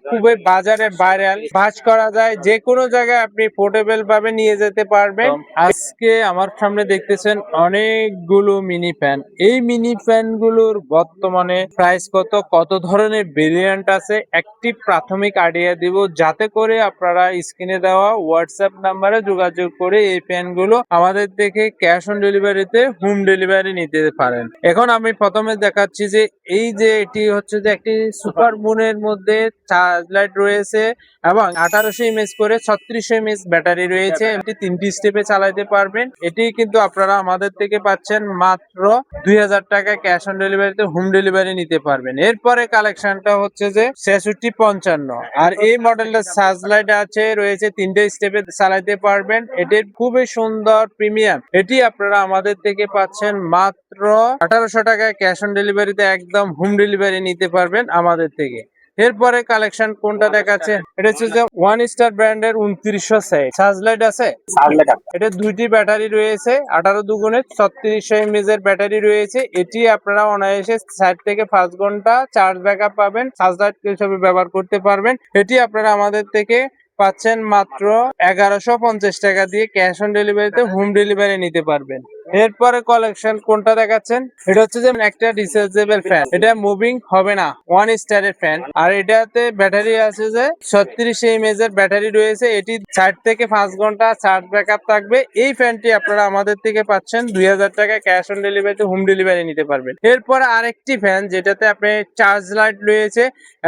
খুবই বাজারে ভাইরাল, ভাঁজ করা যায়, যে কোনো জায়গায় আপনি পোর্টেবল ভাবে নিয়ে যেতে পারবেন। আজকে আমার সামনে দেখতেছেন অনেকগুলো মিনি ফ্যান। এই মিনি ফ্যান গুলোর বর্তমানে প্রাইস কত ধরনের ভেরিয়েন্ট আছে একটি প্রাথমিক আইডিয়া দিব, যাতে করে আপনারা স্ক্রিনে দেওয়া হোয়াটসঅ্যাপ নাম্বারে যোগাযোগ করে এই ফ্যান গুলো আমাদের থেকে ক্যাশ অন ডেলিভারিতে হোম ডেলিভারি নিতে পারেন। এখন আমি প্রথমে দেখাচ্ছি যে এই যে এটি হচ্ছে যে একটি সুপার মুনের মধ্যে চার্জ লাইট রয়েছে এবং 1800 এমএএইচ করে 3600 এমএএইচ ব্যাটারি রয়েছে। এটি 3টি স্টেপে চালাতে পারবেন। এটি কিন্তু আপনারা আমাদের থেকে পাচ্ছেন মাত্র 2000 টাকা ক্যাশ অন ডেলিভারিতে হোম ডেলিভারি নিতে পারবেন। এরপরে কালেকশনটা হচ্ছে যে 6655, আর এই মডেলটা চার্জ লাইট আছে রয়েছে 3টে স্টেপে চালাতে পারবেন। এটির খুবই সুন্দর প্রিমিয়াম। এটি আপনারা আমাদের থেকে পাচ্ছেন মাত্র 1800 টাকায় ক্যাশ অন ডেলিভারিতে একদম হোম ডেলিভারি নিতে পারবেন আমাদের থেকে। এরপরে কালেকশন কোনটা দেখাচ্ছে, এটা হচ্ছে যে ওয়ান স্টার ব্র্যান্ডের 2906 চার্জ লাইট আছে। এটা 2টি ব্যাটারি রয়েছে, 18 দুগুণে 3600 এমএএইচ এর ব্যাটারি রয়েছে। এটি আপনারা অনায়াসে 4 থেকে 5 ঘন্টা চার্জ ব্যাকআপ পাবেন, চার্জ লাইট হিসেবে ব্যবহার করতে পারবেন। এটি আপনারা আমাদের থেকে পাচ্ছেন মাত্র 1150 টাকা দিয়ে ক্যাশ অন ডেলিভারিতে হোম ডেলিভারি নিতে পারবেন। এরপরে কালেকশন কোনটা দেখাচ্ছেন, এটা হচ্ছে যে একটা রিচার্জেবল ফ্যান। এটা মুভিং হবে না, ওয়ান স্টারের ফ্যান। আর এটাতে ব্যাটারি আছে যে 3600 এমএএইচ এর ব্যাটারি রয়েছে। এটি 4 থেকে 5 ঘন্টা চার্জ ব্যাকআপ থাকবে। এই ফ্যানটি আপনারা আমাদের থেকে পাচ্ছেন 2000 টাকা ক্যাশ অন ডেলিভারিতে হোম ডেলিভারি নিতে পারবেন। এরপর আরেকটি ফ্যান, যেটাতে আপনি চার্জ লাইট রয়েছে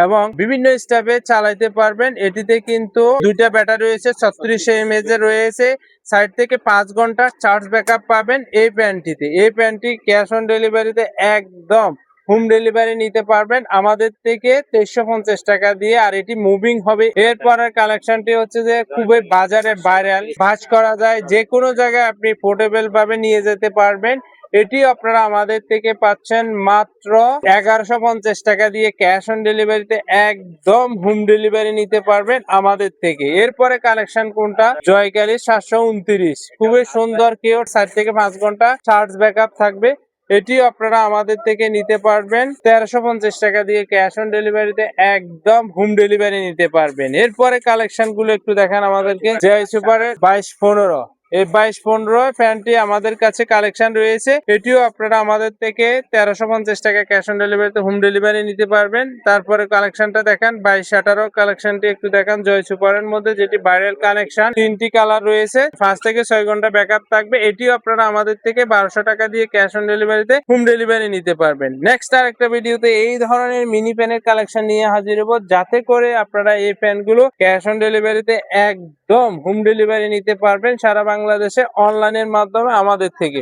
এবং বিভিন্ন স্টেপে চালাতে পারবেন। এটিতে কিন্তু 2টা ব্যাটারি রয়েছে, 3600 এমএএইচ এর রয়েছে। 4 থেকে 5 ঘন্টা চার্জ ব্যাকআপ পাবেন এই প্যান্টটিতে। এই প্যান্টটি ক্যাশ অন ডেলিভারিতে একদম হোম ডেলিভারি নিতে পারবেন আমাদের থেকে 2350 টাকা দিয়ে, আর এটি মুভিং হবে। এরপরের কালেকশনটি হচ্ছে যে খুবই বাজারে ভাইরাল, ভাঁজ করা যায়, যে কোনো জায়গায় আপনি পোর্টেবল ভাবে নিয়ে যেতে পারবেন। এটি আপনারা আমাদের থেকে পাচ্ছেন মাত্র 1150 টাকা দিয়ে ক্যাশ অন ডেলিভারিতে একদম হোম ডেলিভারি নিতে পারবেন আমাদের থেকে। এরপরে কালেকশন কোনটা, জয়কালী 729, খুবই সুন্দর কিউট, 4 থেকে 5 ঘন্টা চার্জ ব্যাকআপ থাকবে। এটি আপনারা আমাদের থেকে নিতে পারবেন 1350 টাকা দিয়ে ক্যাশ অন ডেলিভারিতে একদম হোম ডেলিভারি নিতে পারবেন। এরপরে কালেকশন গুলো একটু দেখান আমাদেরকে। জয় সুপারের 2215, এই 2215 ফ্যানটি আমাদের কাছে কালেকশন রয়েছে। এটিও আপনারা আমাদের থেকে 1350 টাকা ক্যাশ অন ডেলিভারিতে হোম ডেলিভারি নিতে পারবেন। তারপরে কালেকশনটা দেখান 2218 কালেকশনটি একটু দেখান, জয় সুপারের মধ্যে, যেটি ভাইরাল কালেকশন। 3টি কালার রয়েছে, 5 থেকে 6 ঘন্টা ব্যাকআপ থাকবে। এটিও আপনারা আমাদের থেকে 1200 টাকা দিয়ে ক্যাশ অন ডেলিভারিতে হোম ডেলিভারি নিতে পারবেন। নেক্সট আরেকটা ভিডিওতে এই ধরনের মিনি ফ্যানের কালেকশন নিয়ে হাজির হব, যাতে করে আপনারা এই ফ্যানগুলো ক্যাশ অন ডেলিভারিতে একদম হোম ডেলিভারি নিতে পারবেন সারা বাংলাদেশে অনলাইনের মাধ্যমে আমাদের থেকে।